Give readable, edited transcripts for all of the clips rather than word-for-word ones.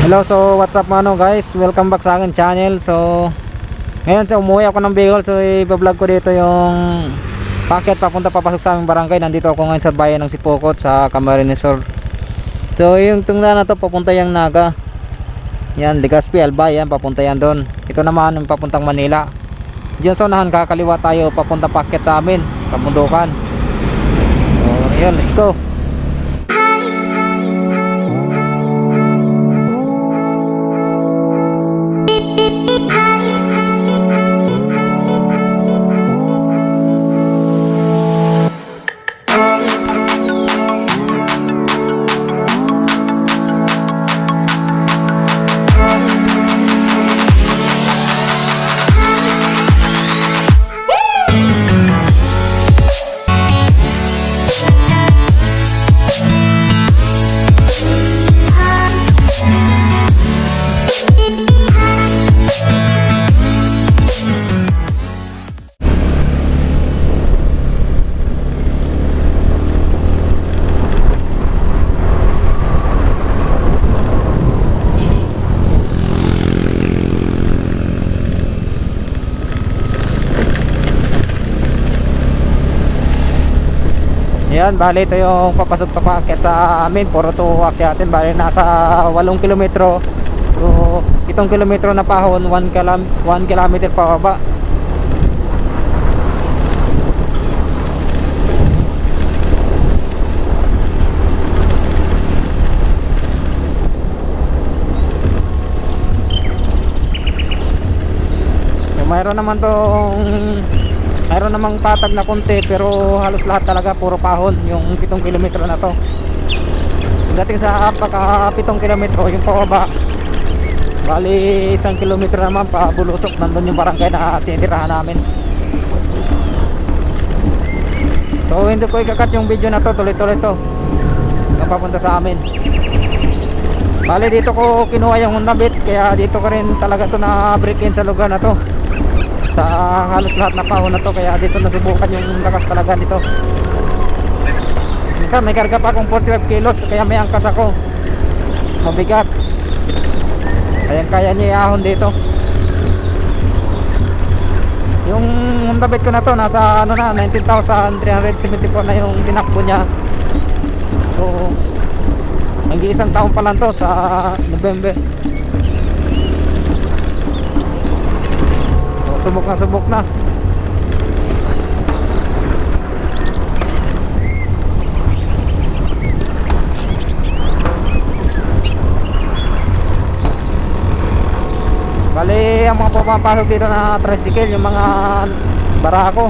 Hello, so what's up mano guys, welcome back sa akin channel. So ngayon umuwi ako ng Bicol, so i-vlog ko dito yung packet papunta papasok sa aming barangay. Nandito ako ngayon sa bayan ng Sipokot sa Camarines Sur. So yung tungla na to papunta yung Naga, yan Legazpi, Alba, yan papunta yan doon. Ito naman yung papuntang Manila. Diyan sa unahan kakaliwa tayo papunta packet sa amin, Kabundukan. So yun, let's go. Yan, bali ito yung papasok pa paakyat sa amin. Puro to akyatin, bali nasa 8 kilometro. So 7 kilometro na pahon, 1 kilometer pa baba. So, mayroon namang patag na konti, pero halos lahat talaga puro pahon yung 7 kilometro na to. Dating sa pagka 7 kilometro yung pababa, bali 1 kilometro naman pa Bulusok, nandun yung barangay na tinitirahan namin. So hindi ko ikakat yung video na to, tuloy-tuloy to papunta sa amin. Bali dito ko kinuha yung Honda Beat, kaya dito ko rin talaga to na break in sa lugar na to, sa halos lahat na pahon na to, kaya dito nasubukan yung lakas talaga nito. Minsan may karga pa akong 45 kilos, kaya may angkas ako, mabigat, kaya niya iahon dito. Yung Honda Beat ko na to nasa 19,374 na yung tinakbo niya. So hanggang isang taon pa lang to sa November. Subok na. Bali ang mga pumapasok dito na tricycle, yung mga barako.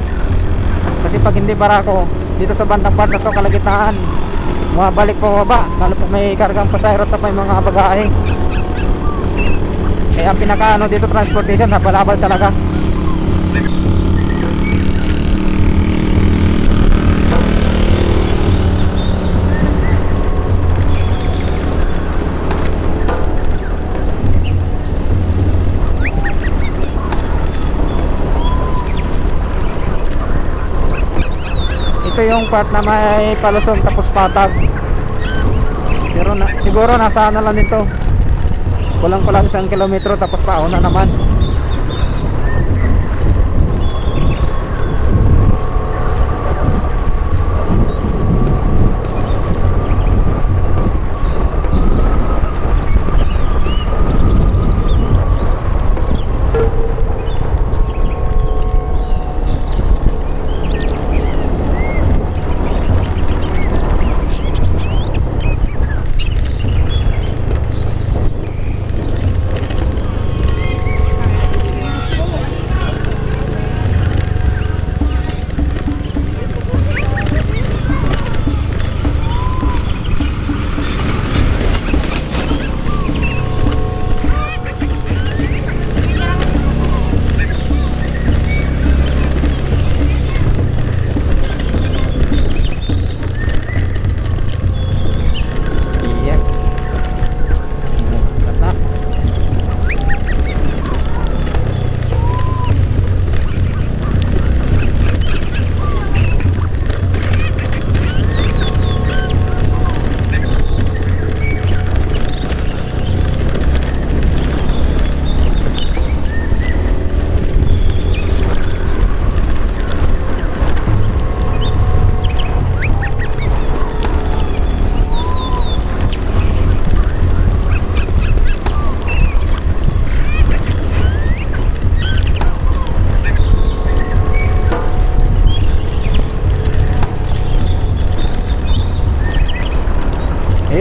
Kasi pag hindi barako, dito sa bandang part na to, kalagitnaan, bumabalik pa baba, lalo pag may kargang pasahero at may mga bagahe. Kaya ang pinakaano dito transportation, nabalabal talaga. Ito yung part na may palusong tapos patag. Siguro nasa ano lang dito, kulang 1 kilometro tapos paahon na naman.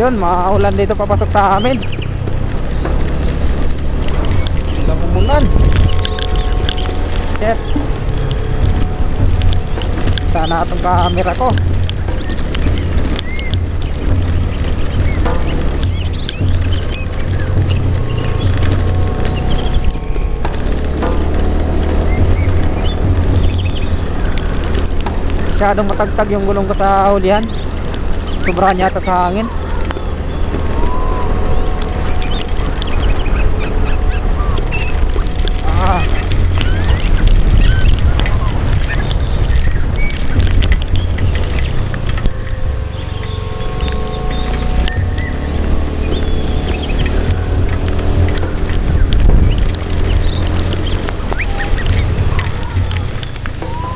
Ayun, maulan dito papasok sa amin. Walang umulan. Shit. Sana itong camera ko. Masyadong matagtag yung gulong ko sa hulihan. Sobrahan yata sa hangin.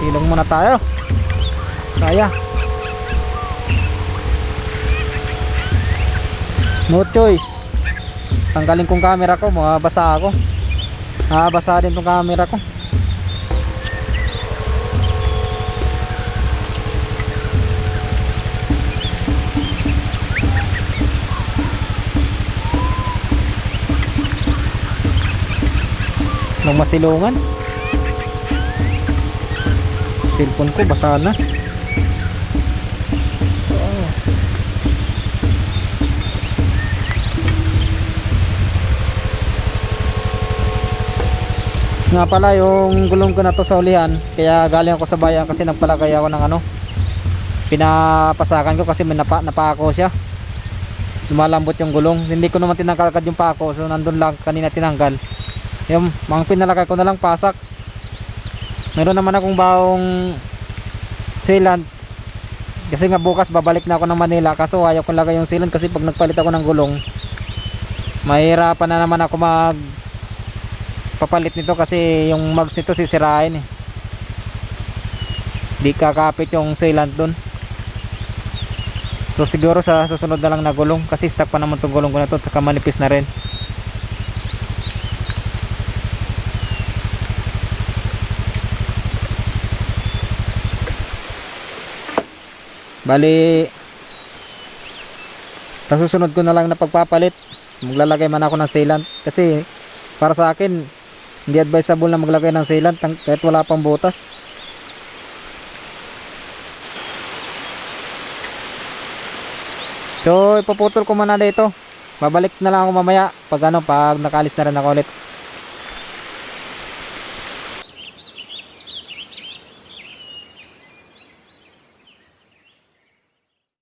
Ilong muna tayo. Kaya no choice. Tanggalin kong camera ko, mabasa ako. Basa din tong camera ko. Nung masilungan, cellphone ko basa na. Nga pala yung gulong ko na to sa ulihan, kaya galing ako sa bayan kasi nagpalagay ako ng pinapasakan ko kasi may napako siya. Lumalambot yung gulong, hindi ko naman tinanggal agad yung pako, so nandun lang kanina tinanggal. Yung mga pinalagay ko na lang pasak. Meron naman akong baong sealant kasi nga bukas babalik na ako ng Manila, kaso ayaw kong lagay yung sealant kasi pag nagpalit ako ng gulong mahirapan na naman ako papalit nito kasi yung mags nito sisirain di kakapit yung sealant dun. So siguro sa susunod na lang na gulong kasi stock pa naman tong gulong ko na to, saka manipis na rin. Bali sa susunod ko na lang na pagpapalit maglalagay man ako ng sealant kasi para sa akin hindi advisable na maglagay ng sealant kahit wala pang butas. So ipuputol ko muna dito, babalik na lang ako mamaya pag pag nakaalis na rin ako ulit.